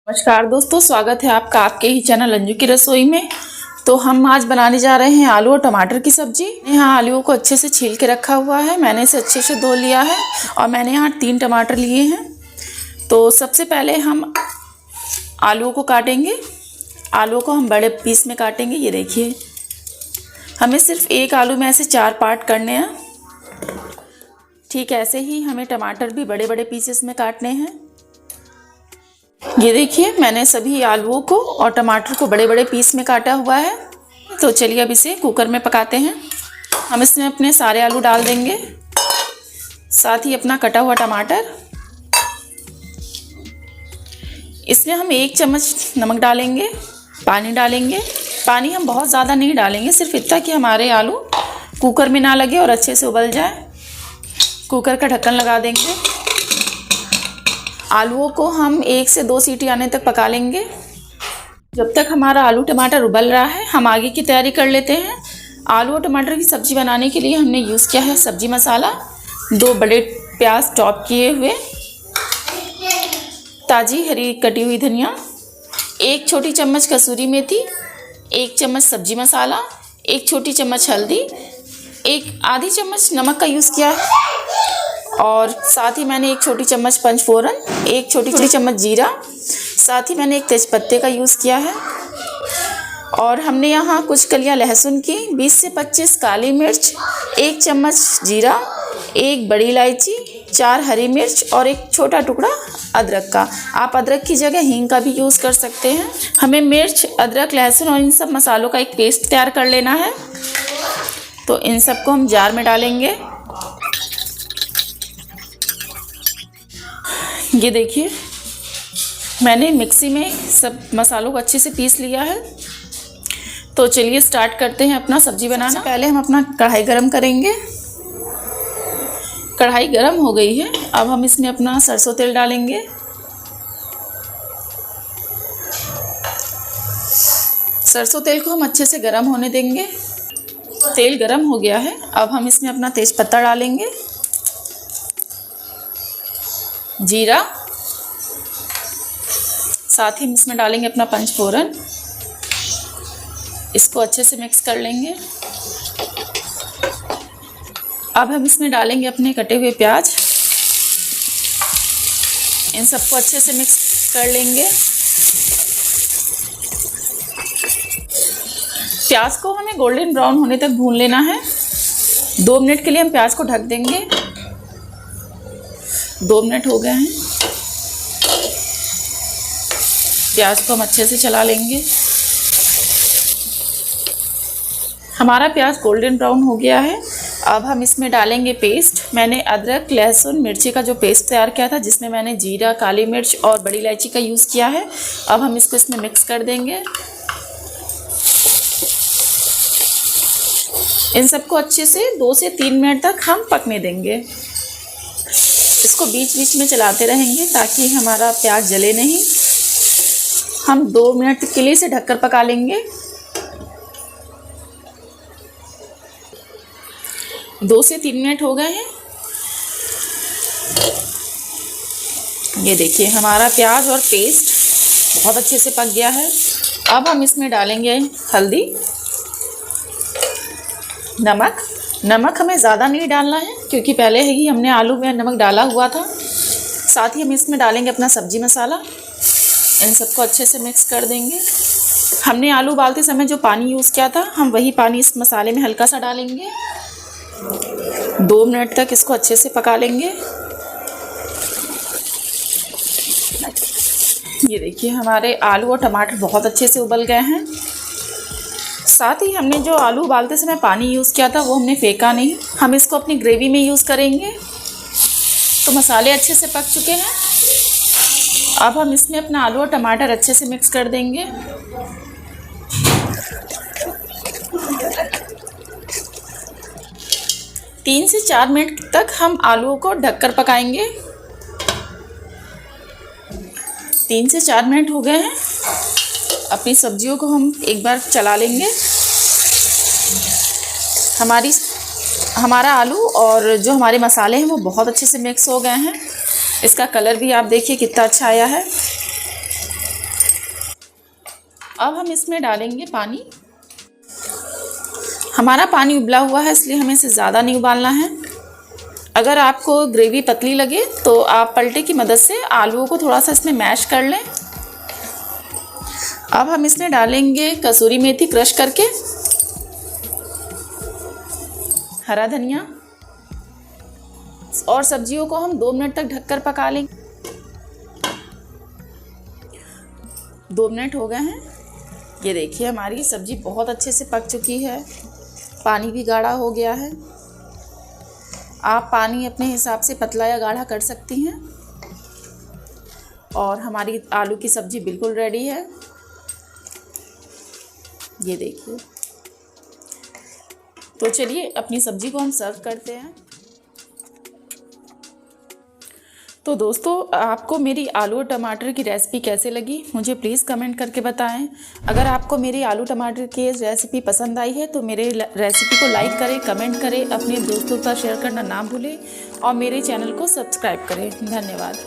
नमस्कार दोस्तों, स्वागत है आपका आपके ही चैनल अंजू की रसोई में। तो हम आज बनाने जा रहे हैं आलू और टमाटर की सब्जी। यहाँ आलूओं को अच्छे से छील के रखा हुआ है, मैंने इसे अच्छे से धो लिया है और मैंने यहाँ 3 टमाटर लिए हैं। तो सबसे पहले हम आलूओं को काटेंगे। आलूओं को हम बड़े पीस में काटेंगे। ये देखिए, हमें सिर्फ एक आलू में ऐसे 4 पार्ट करने हैं। ठीक ऐसे ही हमें टमाटर भी बड़े बड़े पीसेस में काटने हैं। ये देखिए, मैंने सभी आलूओं को और टमाटर को बड़े बड़े पीस में काटा हुआ है। तो चलिए अब इसे कुकर में पकाते हैं। हम इसमें अपने सारे आलू डाल देंगे, साथ ही अपना कटा हुआ टमाटर। इसमें हम 1 चम्मच नमक डालेंगे, पानी डालेंगे। पानी हम बहुत ज़्यादा नहीं डालेंगे, सिर्फ इतना कि हमारे आलू कुकर में ना लगे और अच्छे से उबल जाए। कुकर का ढक्कन लगा देंगे। आलूओं को हम 1 से 2 सीटी आने तक पका लेंगे। जब तक हमारा आलू टमाटर उबल रहा है, हम आगे की तैयारी कर लेते हैं। आलू और टमाटर की सब्ज़ी बनाने के लिए हमने यूज़ किया है सब्जी मसाला, 2 बड़े प्याज चॉप किए हुए, ताज़ी हरी कटी हुई धनिया, 1 छोटी चम्मच कसूरी मेथी, 1 चम्मच सब्जी मसाला, 1 छोटी चम्मच हल्दी, 1 आधी चम्मच नमक का यूज़ किया है और साथ ही मैंने 1 छोटी चम्मच पंचफोरन, 1 छोटी चम्मच जीरा, साथ ही मैंने 1 तेज़पत्ते का यूज़ किया है। और हमने यहाँ कुछ कलियाँ लहसुन की, 20 से 25 काली मिर्च, 1 चम्मच जीरा, 1 बड़ी इलायची, 4 हरी मिर्च और 1 छोटा टुकड़ा अदरक का। आप अदरक की जगह हींग का भी यूज़ कर सकते हैं। हमें मिर्च, अदरक, लहसुन और इन सब मसालों का एक पेस्ट तैयार कर लेना है। तो इन सबको हम जार में डालेंगे। ये देखिए, मैंने मिक्सी में सब मसालों को अच्छे से पीस लिया है। तो चलिए स्टार्ट करते हैं अपना सब्जी बनाना। पहले हम अपना कढ़ाई गरम करेंगे। कढ़ाई गरम हो गई है, अब हम इसमें अपना सरसों तेल डालेंगे। सरसों तेल को हम अच्छे से गरम होने देंगे। तेल गरम हो गया है, अब हम इसमें अपना तेज़पत्ता डालेंगे, जीरा, साथ ही हम इसमें डालेंगे अपना पंचफोरन। इसको अच्छे से मिक्स कर लेंगे। अब हम इसमें डालेंगे अपने कटे हुए प्याज। इन सबको अच्छे से मिक्स कर लेंगे। प्याज को हमें गोल्डन ब्राउन होने तक भून लेना है। 2 मिनट के लिए हम प्याज को ढक देंगे। 2 मिनट हो गए हैं। प्याज को हम अच्छे से चला लेंगे। हमारा प्याज गोल्डन ब्राउन हो गया है। अब हम इसमें डालेंगे पेस्ट। मैंने अदरक, लहसुन, मिर्ची का जो पेस्ट तैयार किया था, जिसमें मैंने जीरा, काली मिर्च और बड़ी इलायची का यूज़ किया है। अब हम इसको इसमें मिक्स कर देंगे। इन सबको अच्छे से 2 से 3 मिनट तक हम पकने देंगे। इसको बीच बीच में चलाते रहेंगे ताकि हमारा प्याज जले नहीं। हम 2 मिनट के लिए इसे ढककर पका लेंगे। 2 से 3 मिनट हो गए हैं। ये देखिए, हमारा प्याज और पेस्ट बहुत अच्छे से पक गया है। अब हम इसमें डालेंगे हल्दी, नमक हमें ज़्यादा नहीं डालना है क्योंकि पहले ही हमने आलू में नमक डाला हुआ था। साथ ही हम इसमें डालेंगे अपना सब्जी मसाला। इन सबको अच्छे से मिक्स कर देंगे। हमने आलू उबालते समय जो पानी यूज़ किया था, हम वही पानी इस मसाले में हल्का सा डालेंगे। 2 मिनट तक इसको अच्छे से पका लेंगे। ये देखिए, हमारे आलू और टमाटर बहुत अच्छे से उबल गए हैं। साथ ही हमने जो आलू उबालते समय पानी यूज़ किया था, वो हमने फेंका नहीं। हम इसको अपनी ग्रेवी में यूज़ करेंगे। तो मसाले अच्छे से पक चुके हैं। अब हम इसमें अपना आलू और टमाटर अच्छे से मिक्स कर देंगे। तीन से 4 मिनट तक हम आलूओं को ढककर पकाएंगे। 3 से 4 मिनट हो गए हैं। अपनी सब्जियों को हम एक बार चला लेंगे। हमारा आलू और जो हमारे मसाले हैं वो बहुत अच्छे से मिक्स हो गए हैं। इसका कलर भी आप देखिए कितना अच्छा आया है। अब हम इसमें डालेंगे पानी। हमारा पानी उबला हुआ है, इसलिए हमें इसे ज़्यादा नहीं उबालना है। अगर आपको ग्रेवी पतली लगे तो आप पलटे की मदद से आलूओं को थोड़ा सा इसमें मैश कर लें। अब हम इसमें डालेंगे कसूरी मेथी क्रश करके, हरा धनिया, और सब्जियों को हम 2 मिनट तक ढककर पका लेंगे। 2 मिनट हो गए हैं। ये देखिए हमारी सब्जी बहुत अच्छे से पक चुकी है, पानी भी गाढ़ा हो गया है। आप पानी अपने हिसाब से पतला या गाढ़ा कर सकती हैं। और हमारी आलू की सब्जी बिल्कुल रेडी है। ये देखिए। तो चलिए अपनी सब्जी को हम सर्व करते हैं। तो दोस्तों, आपको मेरी आलू और टमाटर की रेसिपी कैसे लगी मुझे प्लीज़ कमेंट करके बताएं। अगर आपको मेरी आलू टमाटर की रेसिपी पसंद आई है तो मेरे रेसिपी को लाइक करें, कमेंट करें, अपने दोस्तों का शेयर करना ना भूलें और मेरे चैनल को सब्सक्राइब करें। धन्यवाद।